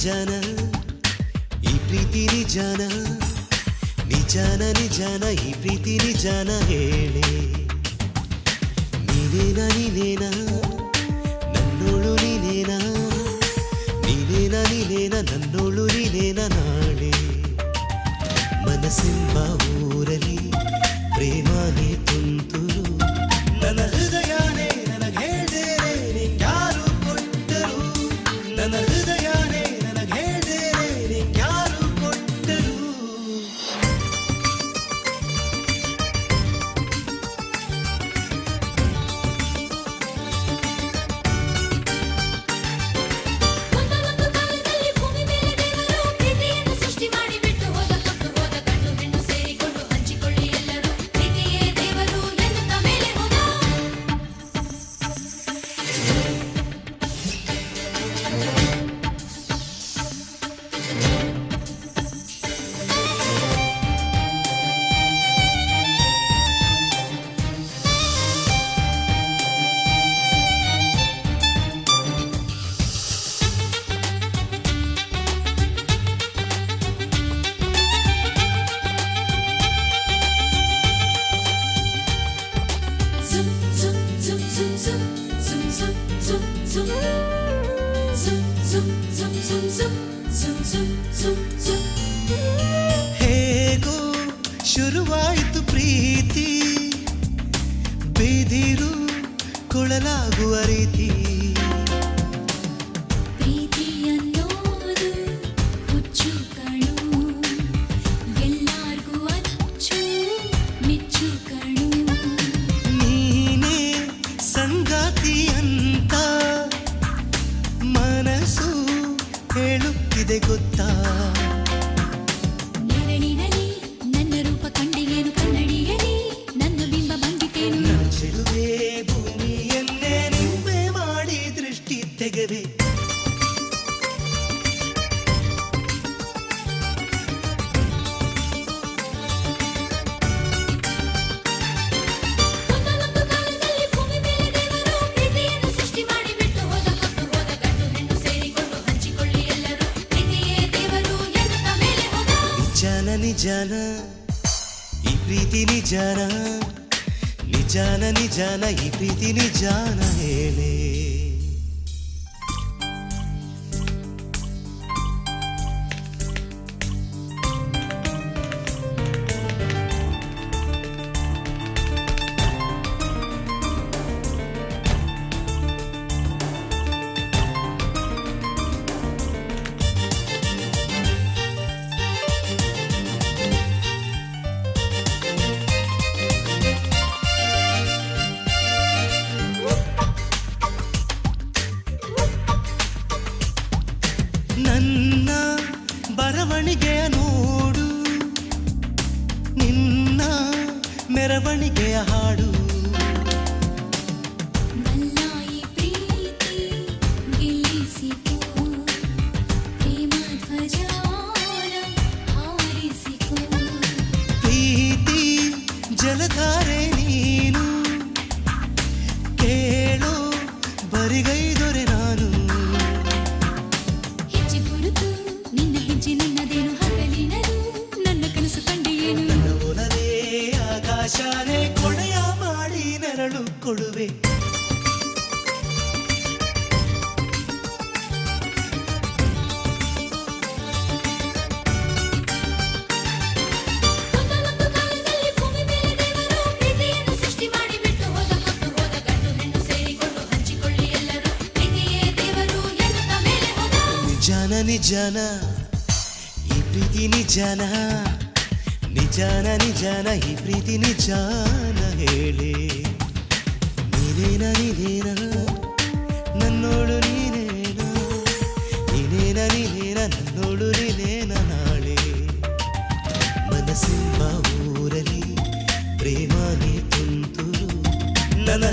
ನಿಜಾನ ಈ ಪ್ರೀತಿ ನಿಜಾನ ನಿಜಾನ ನಿಜಾನ ಈ ಪ್ರೀತಿ ನಿಜಾನ ಹೇಳೆ ನೀನೇನಾ ನೀನೇನಾ ನನ್ನೋಳು ನೀನೇನಾ ನೀನೇನಾ ನೀನೇನಾ ನನ್ನೋಳು ನೀನೇನಾ ನಾಳೆ ಮನಸ್ಸೆಂಬ ಊರಲ್ಲಿ ಪ್ರೇಮನೇ ತುಂತುರು ನನ್ನ ಹೃದಯನೇ ನನಗೆ ಹೇಳ್ದೇನೆ ನಿಂಗ್ಯಾರು ಕೊಟ್ಟರು ನನ್ನ ಹೃದಯನೇ ನನಗೆ ಹೇಳ್ದೇನೆ ನಿಂಗ್ಯಾರು ಕೊಟ್ಟರು ಒಂದೊಂದು ಕಾಲದಲ್ಲಿ ಭೂಮಿ ಮೇಲೆ ದೇವರು ಪ್ರೀತಿಯನ್ನು ಸೃಷ್ಟಿ ಮಾಡಿ ಬಿಟ್ಟು ಹೋದ ಕಪ್ಪು ಹೋದ ಗಂಡು ಹೆಣ್ಣು ಸೇರಿಕೊಂಡು ಹಂಚಿಕೊಳ್ಳಿ ಎಲ್ಲರೂ ಪ್ರೀತಿಯೇ ದೇವರು ಎನ್ನುತ್ತಾ ಮೇಲೆ ಹೋದ zum zum zum zum zum zum zum zum zum zum zum zum zum zum ಹೇಗೋ ಶುರುವಾಯಿತು ಪ್ರೀತಿ ಬೇದಿರು ಕೊಳಲಾಗುವ ರೀತಿ ಪ್ರೀತಿ ಅನ್ನೋದು ಹುಚ್ಚು ಕಣು ಎಲ್ಲಾರ್ಗೂ ಅಚ್ಚು ಮೆಚ್ಚು ಕಣು ನೀನೇ ಸಂಗಾತಿ ಅಂತ ಮನಸ್ಸು ಹೇಳುತ್ತಿದೆ ಗೊತ್ತಾ ನೆರಳಿನಲ್ಲಿ ನನ್ನ ರೂಪ ಕಂಡಿಗೇನು ಕನ್ನಡಿಯಲ್ಲಿ ನನ್ನ ಬಿಂಬ ಬಂದಿತೇನು ನನ್ನ ಚೆಲುವೆ ಭೂಮಿಯನ್ನೇ ನಿಂಬೆ ಮಾಡಿ ದೃಷ್ಟಿ ತೆಗೆವೆ ಒಂದೊಂದು ಕಾಲದಲ್ಲಿ ಭೂಮಿ ಮೇಲೆ ದೇವರು ಪ್ರೀತಿಯನ್ನು ಸೃಷ್ಟಿ ಮಾಡಿ ಬಿಟ್ಟು ಹೋದ ಕಪ್ಪು ಹೋದ ಗಂಡು ಹೆಣ್ಣು ಸೇರಿಕೊಂಡು ಹಂಚಿಕೊಳ್ಳಿ ಎಲ್ಲರೂ ಪ್ರೀತಿಯೇ ದೇವರು ಎನ್ನುತ್ತಾ ಮೇಲೆ ಹೋದ ನಿಜಾನ ನಿಜಾನ ಈ ಪ್ರೀತಿ ನಿಜಾನ ನಿಜಾನ ನಿಜಾನ ಈ ಪ್ರೀತಿ ನಿಜಾನ ಹೇಳೆ ನನ್ನ ಬರವಣಿಗೆಯ ನೋಡು ನಿನ್ನ ಮೆರವಣಿಗೆಯ ಹಾಡು ನನ್ನ ಈ ಪ್ರೀತಿ ಗೆಲ್ಲಿಸಿಕೋ ಪ್ರೇಮ ಧ್ವಜಾನ ಹಾರಿಸಿಕೋ ಪ್ರೀತಿ ಜಲಧಾರೆ ನೀನು ಕೇಳೋ ಬರಿಗೈದೊರೆ ನಾನು ಹೆಜ್ಜೆ ಗುರುತು ನಿನ್ನ ಹೆಜ್ಜೆ ನಿನ್ನದೇನು ಹಗಲಿನದು ನನ್ನ ಕನಸು ಕಂಡಿಯೇನು ನನ್ನ ಒಲವೇ ಆಕಾಶನೇ ಕೊಡೆಯ ಮಾಡಿ ನೆರಳು ಕೊಡುವೆ ಒಂದೊಂದು ಕಾಲದಲ್ಲಿ ಭೂಮಿ ಮೇಲೆ ದೇವರು ಪ್ರೀತಿಯನ್ನು ಸೃಷ್ಟಿ ಮಾಡಿ ಬಿಟ್ಟು ಹೋದ ಕಪ್ಪು ಹೋದ ಗಂಡು ಹೆಣ್ಣು ಸೇರಿಕೊಂಡು ಹಂಚಿಕೊಳ್ಳಿ ಎಲ್ಲರೂ ಪ್ರೀತಿಯೇ ದೇವರು ಎನ್ನುತ್ತಾ ಮೇಲೆ ಹೋದ ನಿಜಾನ ನಿಜಾನ ಈ ಪ್ರೀತಿ ನಿಜಾನ ನಿಜಾನ ನಿಜಾನ ಈ ಪ್ರೀತಿ ನಿಜಾನ ಹೇಳಿ ನೀನೇನ ನೀನೇನ ನನ್ನೋಳು ನೀನೇನ ನೀನೇನ ನೀನೇನ ನನ್ನೋಳು ನೀನೇನ ನಾಳೆ ಮನಸ್ಸೆಂಬ ಊರಲ್ಲಿ ಪ್ರೇಮನೇ ತುಂತುರು ನನ್ನ